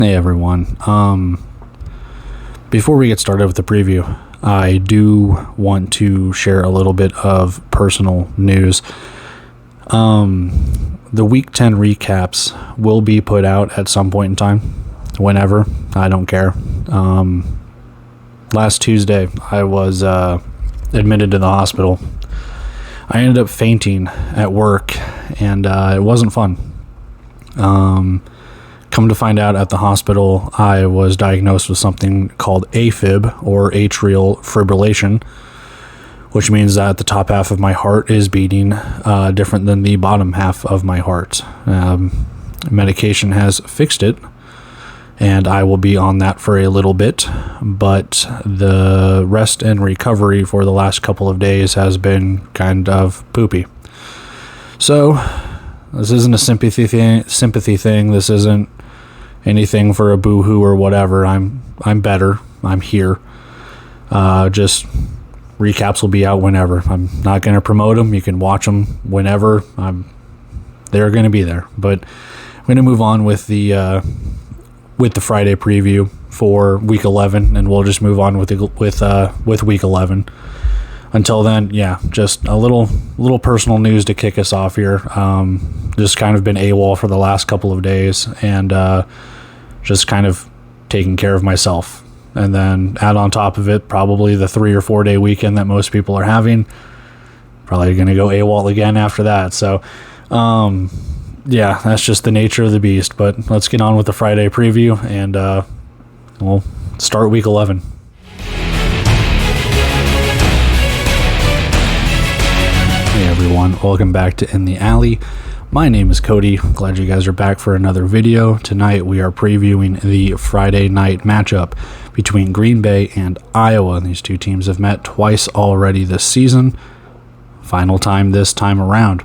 Hey everyone. Before we get started with the preview, I do want to share a little bit of personal news. The Week 10 recaps will be put out at some point in time, whenever. I don't care. Last Tuesday, I was admitted to the hospital. I ended up fainting at work, and it wasn't fun. Come to find out, at the hospital, I was diagnosed with something called AFib, or atrial fibrillation, which means that the top half of my heart is beating different than the bottom half of my heart. Medication has fixed it, and I will be on that for a little bit, but the rest and recovery for the last couple of days has been kind of poopy. So, this isn't a sympathy thing. This isn't anything for a boo-hoo or whatever. I'm better. I'm here. Just recaps will be out whenever. I'm not going to promote them. You can watch them whenever. They're going to be there. But I'm going to move on with the Friday preview for Week 11, and we'll just move on with Week 11. Until then, yeah, just a little personal news to kick us off here. Just kind of been AWOL for the last couple of days, and just kind of taking care of myself. And then add on top of it probably the 3 or 4 day weekend that most people are having. Probably going to go AWOL again after that. So, yeah, that's just the nature of the beast. But let's get on with the Friday preview, and we'll start Week 11. Hey everyone, welcome back to In the Alley. My name is Cody. Glad you guys are back for another video. Tonight we are previewing the Friday night matchup between Green Bay and Iowa. These two teams have met twice already this season. Final time this time around.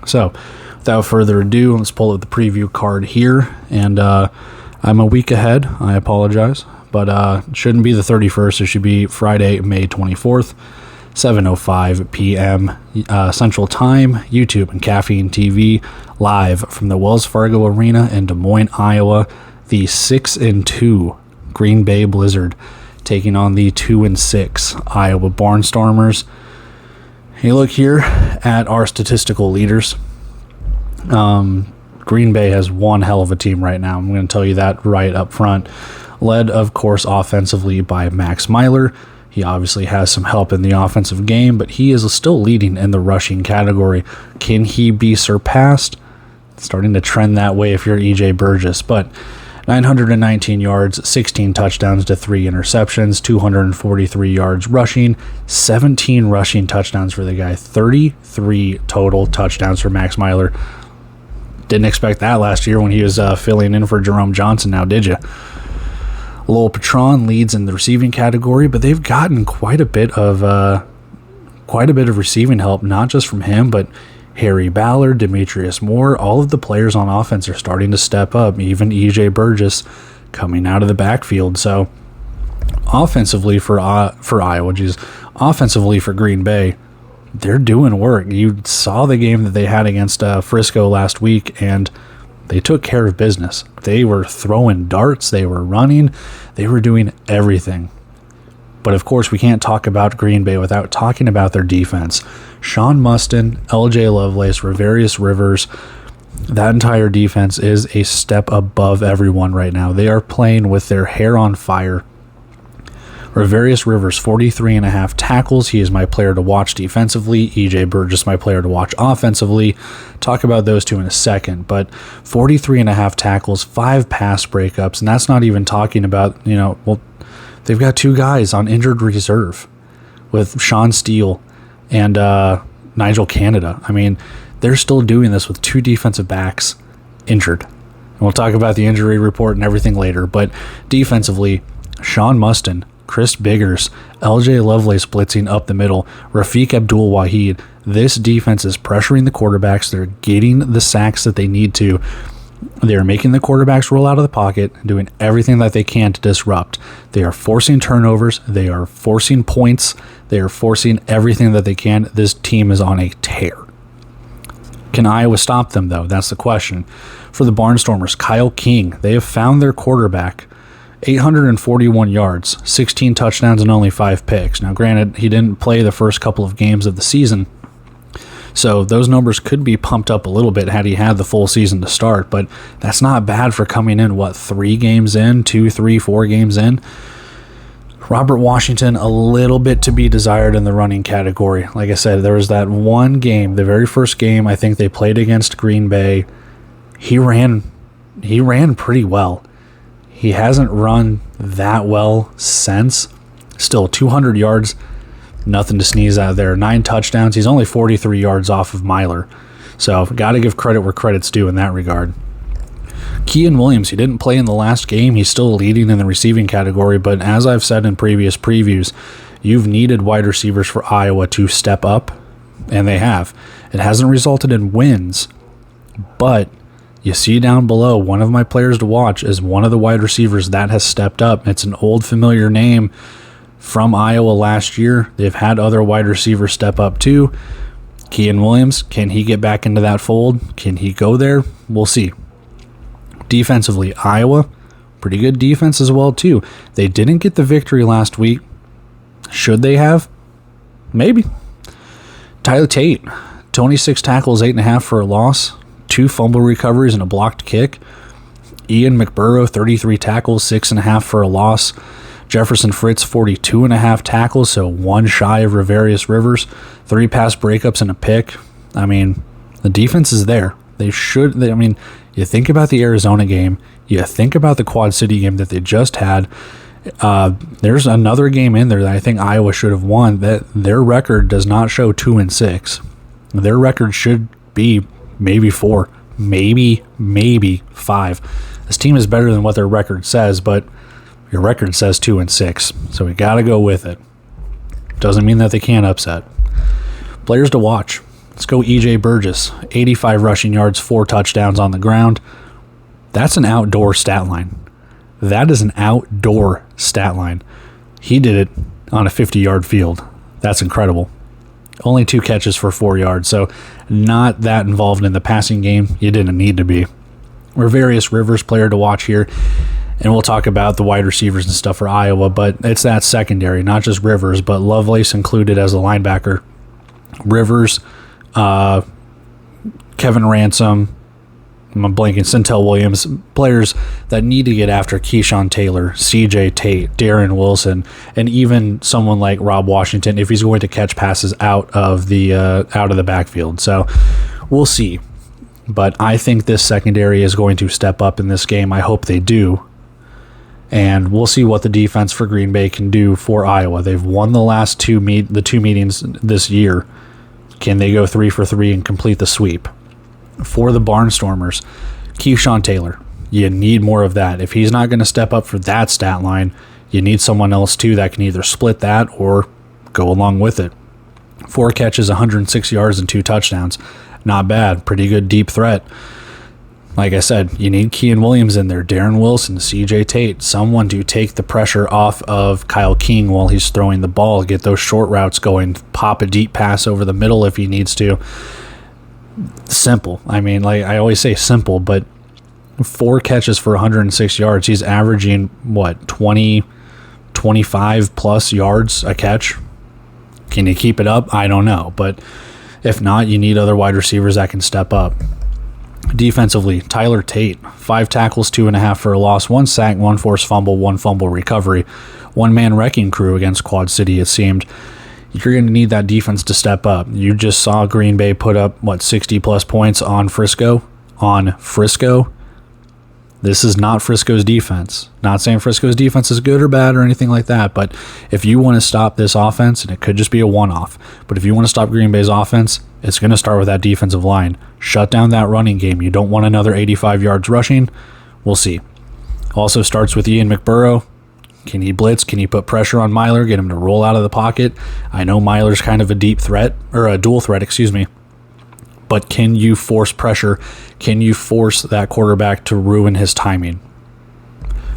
So, without further ado, let's pull up the preview card here. And I'm a week ahead. I apologize. But it shouldn't be the 31st. It should be Friday, May 24th. 7:05 p.m. Central Time, YouTube and Caffeine TV, live from the Wells Fargo Arena in Des Moines, Iowa. The 6-2 Green Bay Blizzard taking on the 2-6 Iowa Barnstormers. Hey, look here at our statistical leaders. Green Bay has one hell of a team right now. I'm going to tell you that right up front. Led, of course, offensively by Max Myler. He obviously has some help in the offensive game, but he is still leading in the rushing category. Can he be surpassed? It's starting to trend that way if you're EJ Burgess, but 919 yards, 16 touchdowns to 3 interceptions, 243 yards rushing, 17 rushing touchdowns for the guy, 33 total touchdowns for Max Myler. Didn't expect that last year when he was filling in for Jerome Johnson, now did you? Lowell Patron leads in the receiving category, but they've gotten quite a bit of receiving help, not just from him, but Harry Ballard, Demetrius Moore. All of the players on offense are starting to step up, even EJ Burgess coming out of the backfield. So offensively for Iowa, offensively for Green Bay, they're doing work. You saw the game that they had against Frisco last week, and they took care of business. They were throwing darts, they were running, they were doing everything. But of course, we can't talk about Green Bay without talking about their defense. Sean Mustin, LJ Lovelace, Ravarius Rivers, that entire defense is a step above everyone right now. They are playing with their hair on fire. Ravarius Rivers, 43.5 tackles. He is my player to watch defensively. EJ Burgess, my player to watch offensively. Talk about those two in a second. But 43.5 tackles, 5 pass breakups, and that's not even talking about, they've got 2 guys on injured reserve with Sean Steele and Nigel Canada. I mean, they're still doing this with 2 defensive backs injured. And we'll talk about the injury report and everything later. But defensively, Sean Mustin, Chris Biggers, LJ Lovelace blitzing up the middle, Rafiq Abdul-Wahid. This defense is pressuring the quarterbacks. They're getting the sacks that they need to. They are making the quarterbacks roll out of the pocket, doing everything that they can to disrupt. They are forcing turnovers. They are forcing points. They are forcing everything that they can. This team is on a tear. Can Iowa stop them, though? That's the question. For the Barnstormers, Kyle King, they have found their quarterback. 841 yards, 16 touchdowns, and only 5 picks. Now, granted, he didn't play the first couple of games of the season, so those numbers could be pumped up a little bit had he had the full season to start, but that's not bad for coming in, 3 games in, 2, 3, 4 games in. Robert Washington, a little bit to be desired in the running category. Like I said, there was that one game, the very first game I think they played against Green Bay. He ran pretty well. He hasn't run that well since. Still 200 yards, nothing to sneeze at there. 9 touchdowns. He's only 43 yards off of Myler. So got to give credit where credit's due in that regard. Kean Williams, he didn't play in the last game. He's still leading in the receiving category, but as I've said in previous previews, you've needed wide receivers for Iowa to step up, and they have. It hasn't resulted in wins, but you see down below, one of my players to watch is one of the wide receivers that has stepped up. It's an old familiar name from Iowa last year. They've had other wide receivers step up too. Kean Williams, can he get back into that fold? Can he go there? We'll see. Defensively, Iowa, pretty good defense as well too. They didn't get the victory last week. Should they have? Maybe. Tyler Tate, 26 tackles, 8.5 for a loss. 2 fumble recoveries and a blocked kick. Ian McBurrow, 33 tackles, 6.5 for a loss. Jefferson Fritz, 42.5 tackles, so 1 shy of Ravarius Rivers. 3 pass breakups and a pick. I mean, the defense is there. You think about the Arizona game. You think about the Quad City game that they just had. There's another game in there that I think Iowa should have won. That their record does not show 2-6. Their record should be maybe 4, maybe 5. This team is better than what their record says, but your record says 2-6, so we got to go with it. Doesn't mean that they can't upset. Players to watch. Let's go EJ Burgess, 85 rushing yards, 4 touchdowns on the ground. That's an outdoor stat line. That is an outdoor stat line. He did it on a 50-yard field. That's incredible. Only 2 catches for 4 yards, so not that involved in the passing game. You didn't need to be. Ravarius Rivers, player to watch here, and we'll talk about the wide receivers and stuff for Iowa, but it's that secondary, not just Rivers, but Lovelace included as a linebacker. Rivers, Kevin Ransom, I'm blanking, Centel Williams, players that need to get after Keyshawn Taylor, CJ Tate, Darren Wilson, and even someone like Rob Washington if he's going to catch passes out of the backfield. So we'll see. But I think this secondary is going to step up in this game. I hope they do. And we'll see what the defense for Green Bay can do for Iowa. They've won the last two meetings this year. Can they go 3 for 3 and complete the sweep? For the Barnstormers, Keyshawn Taylor, you need more of that. If he's not going to step up for that stat line, you need someone else too that can either split that or go along with it. 4 catches, 106 yards, and 2 touchdowns. Not bad. Pretty good deep threat. Like I said, you need Kean Williams in there, Darren Wilson, CJ Tate, someone to take the pressure off of Kyle King while he's throwing the ball, get those short routes going, pop a deep pass over the middle if he needs to. Simple. I mean, like I always say simple, but 4 catches for 106 yards. He's averaging, 20, 25 plus yards a catch. Can you keep it up? I don't know. But if not, you need other wide receivers that can step up. Defensively, Tyler Tate, 5 tackles, 2.5 for a loss, 1 sack, 1 forced fumble, 1 fumble recovery. 1-man wrecking crew against Quad City, it seemed. You're going to need that defense to step up. You just saw Green Bay put up, 60-plus points on Frisco? This is not Frisco's defense. Not saying Frisco's defense is good or bad or anything like that, but if you want to stop this offense, and it could just be a one-off, but if you want to stop Green Bay's offense, it's going to start with that defensive line. Shut down that running game. You don't want another 85 yards rushing. We'll see. Also starts with Ian McBurrow. Can he blitz? Can he put pressure on Myler? Get him to roll out of the pocket? I know Myler's kind of a deep threat, or a dual threat, but can you force pressure? Can you force that quarterback to ruin his timing?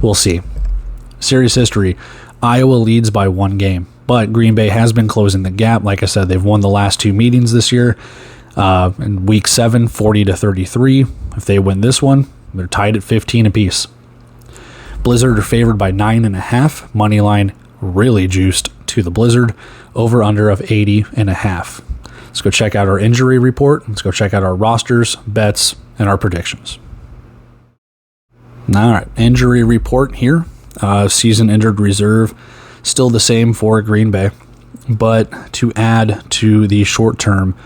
We'll see. Series history. Iowa leads by 1 game, but Green Bay has been closing the gap. Like I said, they've won the last 2 meetings this year. In week 7, 40-33. If they win this one, they're tied at 15 apiece. Blizzard are favored by 9.5. Money line really juiced to the Blizzard. Over under of 80.5. Let's go check out our injury report. Let's go check out our rosters, bets, and our predictions. All right, injury report here. Season injured reserve, still the same for Green Bay. But to add to the short-term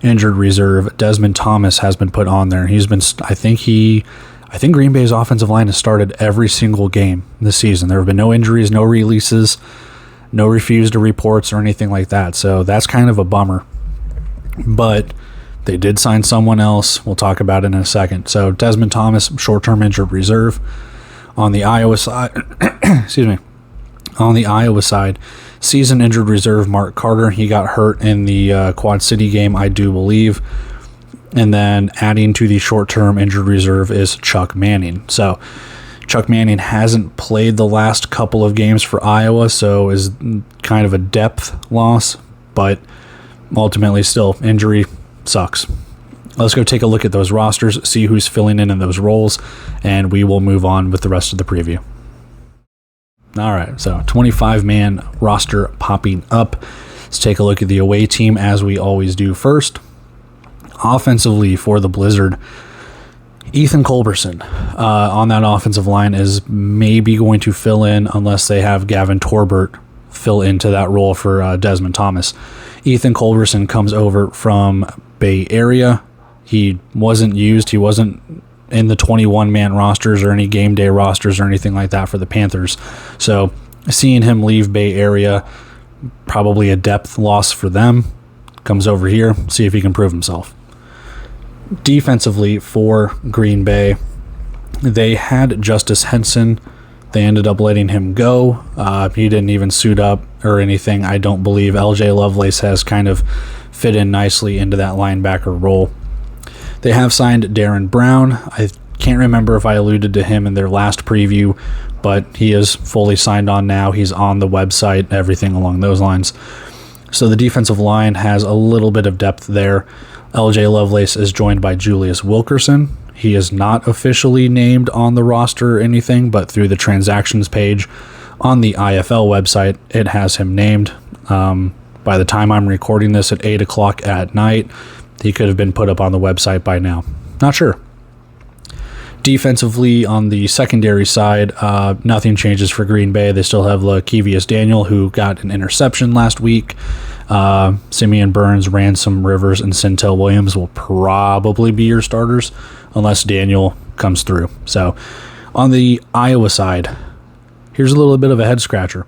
injured reserve, Desmond Thomas has been put on there. He's been, I think Green Bay's offensive line has started every single game this season. There have been no injuries, no releases, no refused reports or anything like that. So that's kind of a bummer. But they did sign someone else. We'll talk about it in a second. So Desmond Thomas, short-term injured reserve. On the Iowa side, excuse me. On the Iowa side, season injured reserve Mark Carter. He got hurt in the Quad City game, I do believe. And then adding to the short-term injured reserve is Chuck Manning. So Chuck Manning hasn't played the last couple of games for Iowa, so is kind of a depth loss. But ultimately, still, injury sucks. Let's go take a look at those rosters, see who's filling in those roles, and we will move on with the rest of the preview. All right, so 25-man roster popping up. Let's take a look at the away team as we always do first. Offensively for the Blizzard, Ethan Culberson on that offensive line is maybe going to fill in unless they have Gavin Torbert fill into that role for Desmond Thomas. Ethan Culberson comes over from Bay Area. He wasn't used. He wasn't in the 21-man rosters or any game day rosters or anything like that for the Panthers. So seeing him leave Bay Area, probably a depth loss for them. Comes over here, see if he can prove himself. Defensively for Green Bay, they had Justice Henson. They ended up letting him go. He didn't even suit up or anything, I don't believe. LJ Lovelace has kind of fit in nicely into that linebacker role. They have signed Darren Brown. I can't remember if I alluded to him in their last preview, but he is fully signed on now. He's on the website, everything along those lines. So the defensive line has a little bit of depth there. LJ Lovelace is joined by Julius Wilkerson. He is not officially named on the roster or anything, but through the transactions page on the IFL website, it has him named. By the time I'm recording this at 8 o'clock at night, he could have been put up on the website by now. Not sure. Defensively, on the secondary side, nothing changes for Green Bay. They still have Lakevius Daniel, who got an interception last week. Simeon Burns, Ransom Rivers, and Centel Williams will probably be your starters unless Daniel comes through. So on the Iowa side, here's a little bit of a head-scratcher.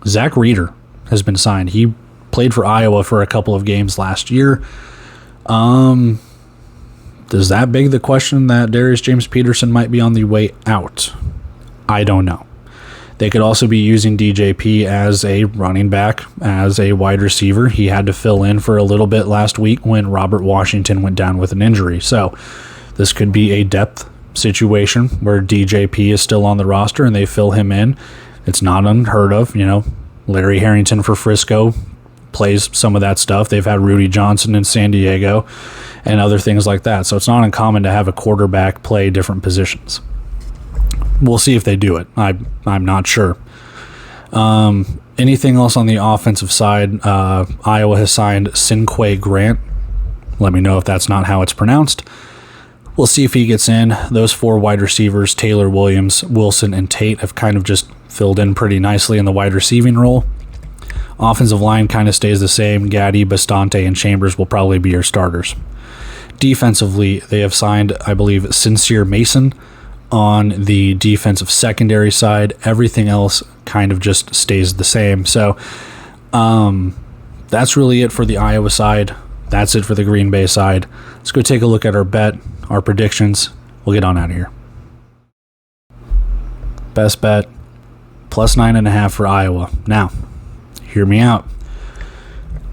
Zach Reeder has been signed. He played for Iowa for a couple of games last year. Does that beg the question that Darius James Peterson might be on the way out? I don't know. They could also be using DJP as a running back, as a wide receiver. He had to fill in for a little bit last week when Robert Washington went down with an injury. So this could be a depth situation where DJP is still on the roster and they fill him in. It's not unheard of. Larry Harrington for Frisco plays some of that stuff. They've had Rudy Johnson in San Diego and other things like that. So it's not uncommon to have a quarterback play different positions. We'll see if they do it. I'm not sure. Anything else on the offensive side? Iowa has signed Cinquay Grant. Let me know if that's not how it's pronounced. We'll see if he gets in. Those four wide receivers, Taylor, Williams, Wilson, and Tate, have kind of just filled in pretty nicely in the wide receiving role. Offensive line kind of stays the same. Gaddy, Bastante, and Chambers will probably be your starters. Defensively, they have signed, I believe, Sincere Mason on the defensive secondary side. Everything else kind of just stays the same. So that's really it for the Iowa side. That's it for the Green Bay side. Let's go take a look at our bet, our predictions. We'll get on out of here. Best bet, plus 9.5 for Iowa. Now, hear me out.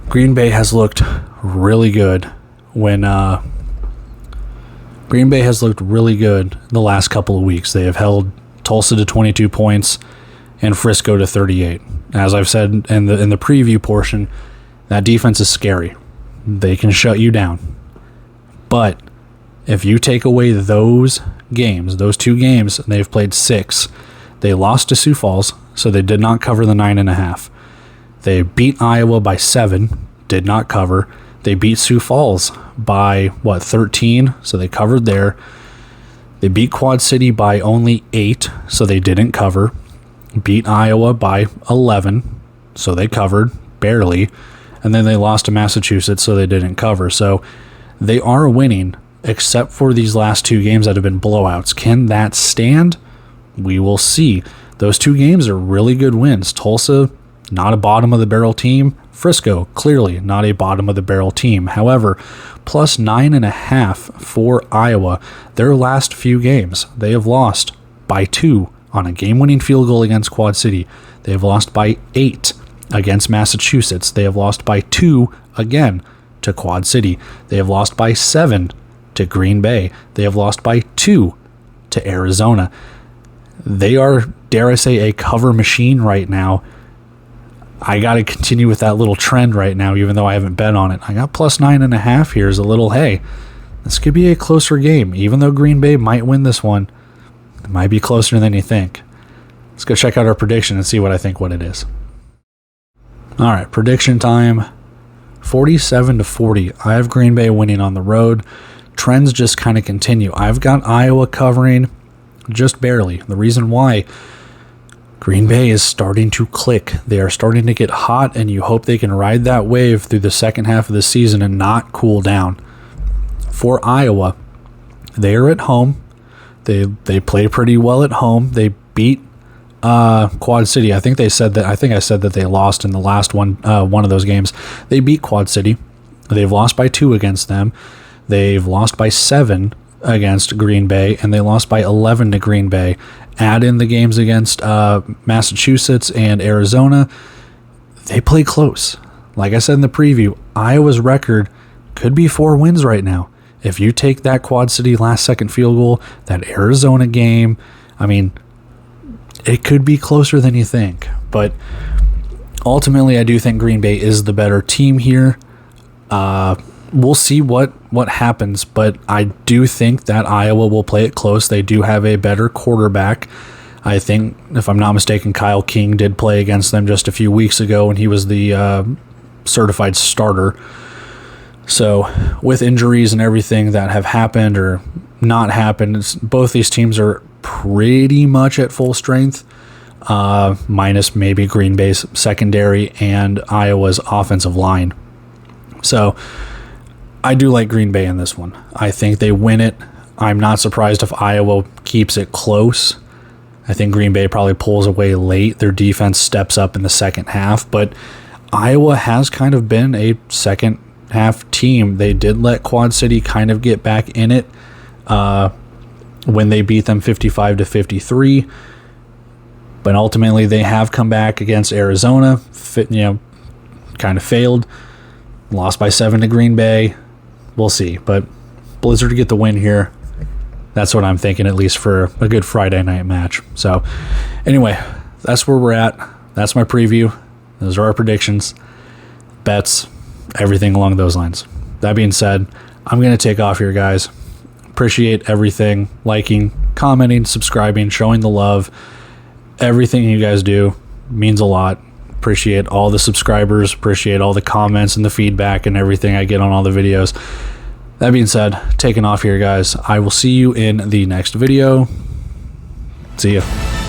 Green Bay has looked really good the last couple of weeks. They have held Tulsa to 22 points and Frisco to 38. As I've said in the preview portion, that defense is scary. They can shut you down. But if you take away those games, those 2 games, they've played 6. They lost to Sioux Falls, so they did not cover the 9.5. They beat Iowa by 7, did not cover. They beat Sioux Falls by, 13, so they covered there. They beat Quad City by only 8, so they didn't cover. Beat Iowa by 11, so they covered, barely. And then they lost to Massachusetts, so they didn't cover. So they are winning, except for these last 2 games that have been blowouts. Can that stand? We will see. Those 2 games are really good wins. Tulsa, not a bottom of the barrel team. Frisco, clearly not a bottom of the barrel team. However, plus 9.5 for Iowa. Their last few games, they have lost by 2 on a game-winning field goal against Quad City. They have lost by 8 against Massachusetts. They have lost by 2 again to Quad City. They have lost by 7 to Green Bay. They have lost by 2 to Arizona. They are, dare I say, a cover machine right now. I got to continue with that little trend right now, even though I haven't bet on it. I got plus 9.5 here as a little, hey, this could be a closer game. Even though Green Bay might win this one, it might be closer than you think. Let's go check out our prediction and see what I think what it is. All right, prediction time. 47-40. I have Green Bay winning on the road. Trends just kind of continue. I've got Iowa covering just barely. The reason why, Green Bay is starting to click. They are starting to get hot, and you hope they can ride that wave through the second half of the season and not cool down. For Iowa, they are at home. They play pretty well at home. They beat Quad City. I think I said that they lost in the last one of those games. They beat Quad City. They've lost by 2 against them. They've lost by 7 against Green Bay, and they lost by 11 to Green Bay. Add in the games against Massachusetts and Arizona, they play close. Like I said in the preview, Iowa's record could be 4 wins right now. If you take that Quad City last-second field goal, that Arizona game, I mean, it could be closer than you think. But ultimately, I do think Green Bay is the better team here. We'll see what happens, but I do think that Iowa will play it close. They do have a better quarterback. I think, if I'm not mistaken, Kyle King did play against them just a few weeks ago, and he was the certified starter. So with injuries and everything that have happened or not happened, both these teams are pretty much at full strength, minus maybe Green Bay's secondary and Iowa's offensive line. So I do like Green Bay in this one. I think they win it. I'm not surprised if Iowa keeps it close. I think Green Bay probably pulls away late. Their defense steps up in the second half, but Iowa has kind of been a second half team. They did let Quad City kind of get back in it when they beat them 55-53, but ultimately they have come back against Arizona, kind of failed, lost by 7 to Green Bay. We'll see, but Blizzard get the win here. That's what I'm thinking, at least for a good Friday night match. So anyway, that's where we're at. That's my preview. Those are our predictions, bets, everything along those lines. That being said, I'm going to take off here, guys. Appreciate everything, liking, commenting, subscribing, showing the love. Everything you guys do means a lot. Appreciate all the subscribers, appreciate all the comments and the feedback and everything I get on all the videos. That being said, taking off here, guys. I will see you in the next video. See ya.